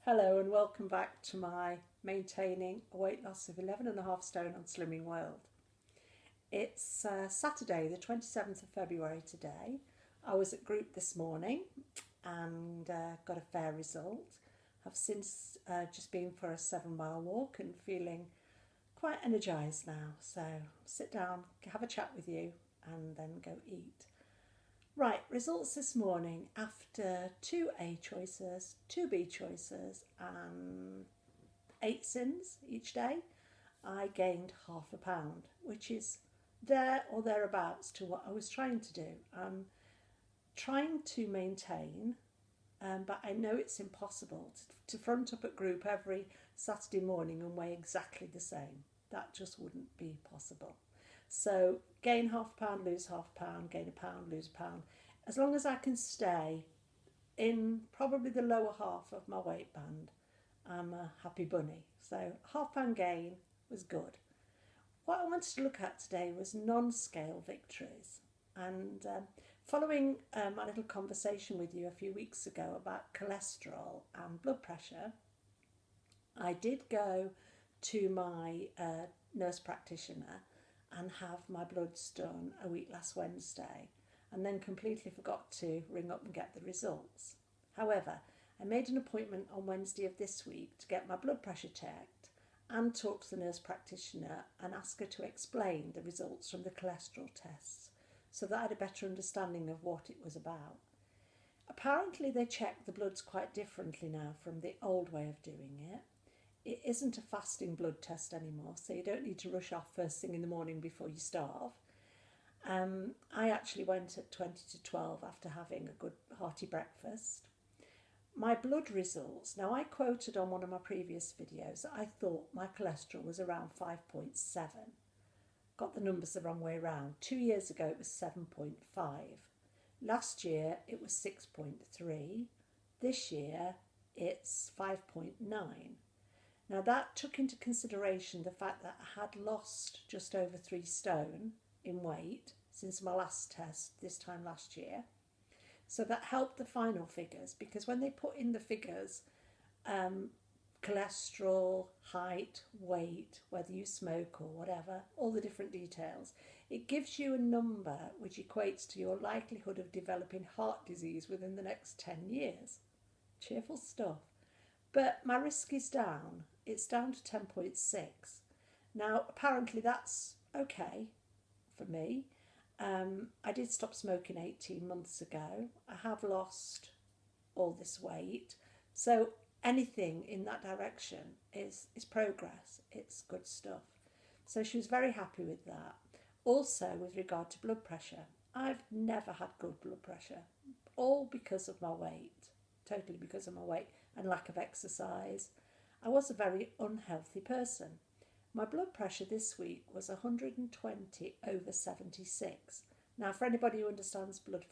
Hello and welcome back to my maintaining a weight loss of 11.5 stone on Slimming World. It's Saturday the 27th of February today. I was at group this morning and got a fair result. I've since just been for a 7 mile walk and feeling quite energised now. So sit down, have a chat with you and then go eat. Right, results this morning after 2 A choices, 2 B choices and 8 sins each day. I gained £0.5, which is there or thereabouts to what I was trying to do. I'm trying to maintain, but I know it's impossible to front up at group every Saturday morning and weigh exactly the same. That just wouldn't be possible. So gain £0.5, lose £0.5, gain £1, lose £1. As long as I can stay in probably the lower half of my weight band, I'm a happy bunny. So £0.5 gain was good. What I wanted to look at today was non-scale victories. And following my little conversation with you a few weeks ago about cholesterol and blood pressure, I did go to my nurse practitioner and have my bloods done a week last Wednesday, and then completely forgot to ring up and get the results. However, I made an appointment on Wednesday of this week to get my blood pressure checked and talk to the nurse practitioner and ask her to explain the results from the cholesterol tests so that I had a better understanding of what it was about. Apparently they check the bloods quite differently now from the old way of doing it. It isn't a fasting blood test anymore, so you don't need to rush off first thing in the morning before you starve. I actually went at 20 to 12 after having a good hearty breakfast. My blood results, now I quoted on one of my previous videos that I thought my cholesterol was around 5.7. Got the numbers the wrong way around. 2 years ago it was 7.5. Last year it was 6.3. This year it's 5.9. Now that took into consideration the fact that I had lost just over 3 stone in weight since my last test this time last year. So that helped the final figures, because when they put in the figures, cholesterol, height, weight, whether you smoke or whatever, all the different details, it gives you a number which equates to your likelihood of developing heart disease within the next 10 years. Cheerful stuff. But my risk is down. It's down to 10.6. Now, apparently that's okay for me. I did stop smoking 18 months ago. I have lost all this weight. So anything in that direction is progress. It's good stuff. So she was very happy with that. Also, with regard to blood pressure, I've never had good blood pressure, all because of my weight, totally because of my weight and lack of exercise. I was a very unhealthy person. My blood pressure this week was 120/76. Now, for anybody who understands blood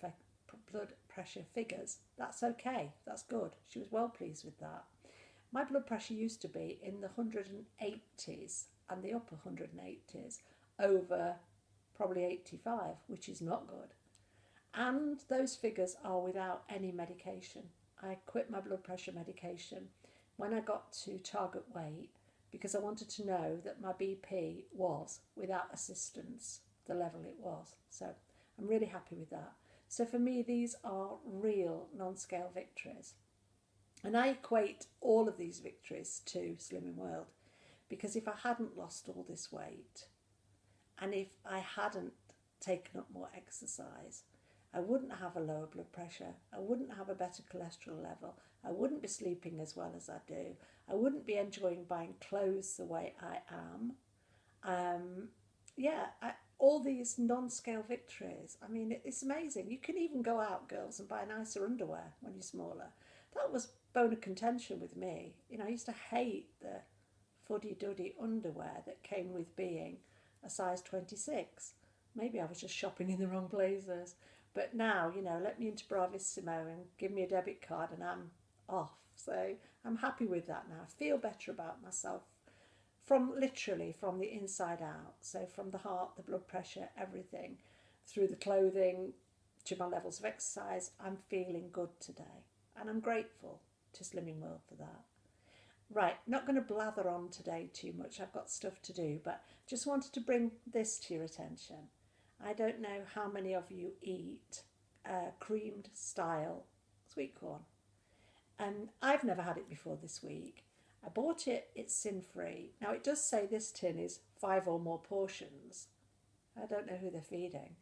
pressure figures, that's okay, that's good. She was well pleased with that. My blood pressure used to be in the 180s and the upper 180s over probably 85, which is not good. And those figures are without any medication. I quit my blood pressure medication when I got to target weight because I wanted to know that my BP was, without assistance, the level it was. So I'm really happy with that. So for me, these are real non-scale victories. And I equate all of these victories to Slimming World, because if I hadn't lost all this weight and if I hadn't taken up more exercise, I wouldn't have a lower blood pressure, I wouldn't have a better cholesterol level, I wouldn't be sleeping as well as I do, I wouldn't be enjoying buying clothes the way I am. All these non-scale victories, I mean, it's amazing. You can even go out, girls, and buy nicer underwear when you're smaller. That was bone of contention with me. You know, I used to hate the fuddy-duddy underwear that came with being a size 26. Maybe I was just shopping in the wrong places. But now, you know, let me into Bravissimo and give me a debit card and I'm off. So I'm happy with that now. I feel better about myself from literally from the inside out. So from the heart, the blood pressure, everything, through the clothing, to my levels of exercise, I'm feeling good today. And I'm grateful to Slimming World for that. Right, not going to blather on today too much. I've got stuff to do, but just wanted to bring this to your attention. I don't know how many of you eat creamed style sweet corn. And I've never had it before this week. I bought it, it's sin free. Now it does say this tin is 5 or more portions. I don't know who they're feeding.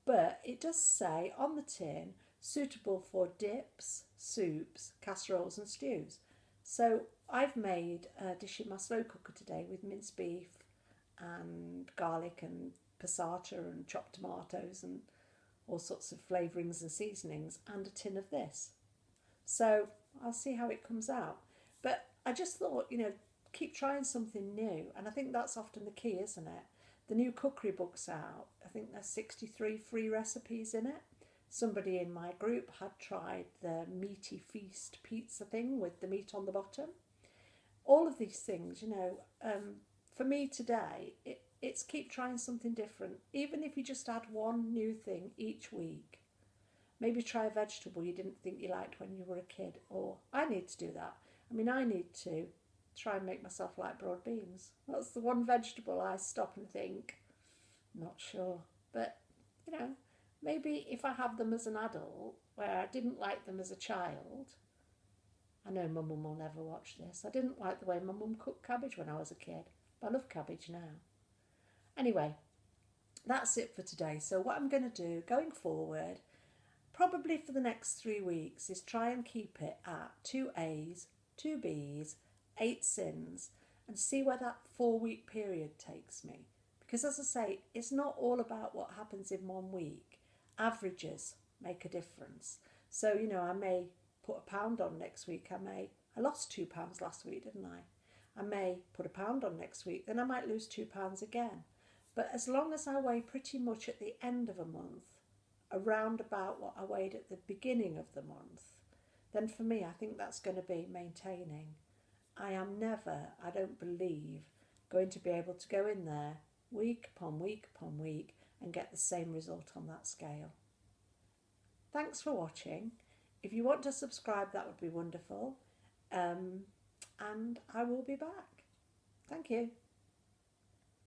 But it does say on the tin, suitable for dips, soups, casseroles and stews. So I've made a dish in my slow cooker today with minced beef and garlic and passata and chopped tomatoes and all sorts of flavourings and seasonings and a tin of this. So I'll see how it comes out. But I just thought, keep trying something new. And I think that's often the key, isn't it? The new cookery book's out. I think there's 63 free recipes in it. Somebody in my group had tried the meaty feast pizza thing with the meat on the bottom. All of these things, for me today, it's keep trying something different. Even if you just add one new thing each week. Maybe try a vegetable you didn't think you liked when you were a kid. Or I need to do that. I need to try and make myself like broad beans. That's the one vegetable I stop and think, not sure. But, maybe if I have them as an adult, where I didn't like them as a child. I know my mum will never watch this. I didn't like the way my mum cooked cabbage when I was a kid. But I love cabbage now. Anyway, that's it for today. So what I'm going to do going forward, probably for the next 3 weeks, is try and keep it at 2 A's, 2 B's, 8 sins, and see where that 4-week period takes me. Because as I say, it's not all about what happens in 1 week. Averages make a difference. So, I may put a pound on next week. I lost 2 pounds last week, didn't I? I may put a pound on next week, then I might lose 2 pounds again. But as long as I weigh pretty much at the end of a month, around about what I weighed at the beginning of the month, then for me, I think that's going to be maintaining. I am never, I don't believe, going to be able to go in there week upon week upon week and get the same result on that scale. Thanks for watching. If you want to subscribe, that would be wonderful. And I will be back. Thank you.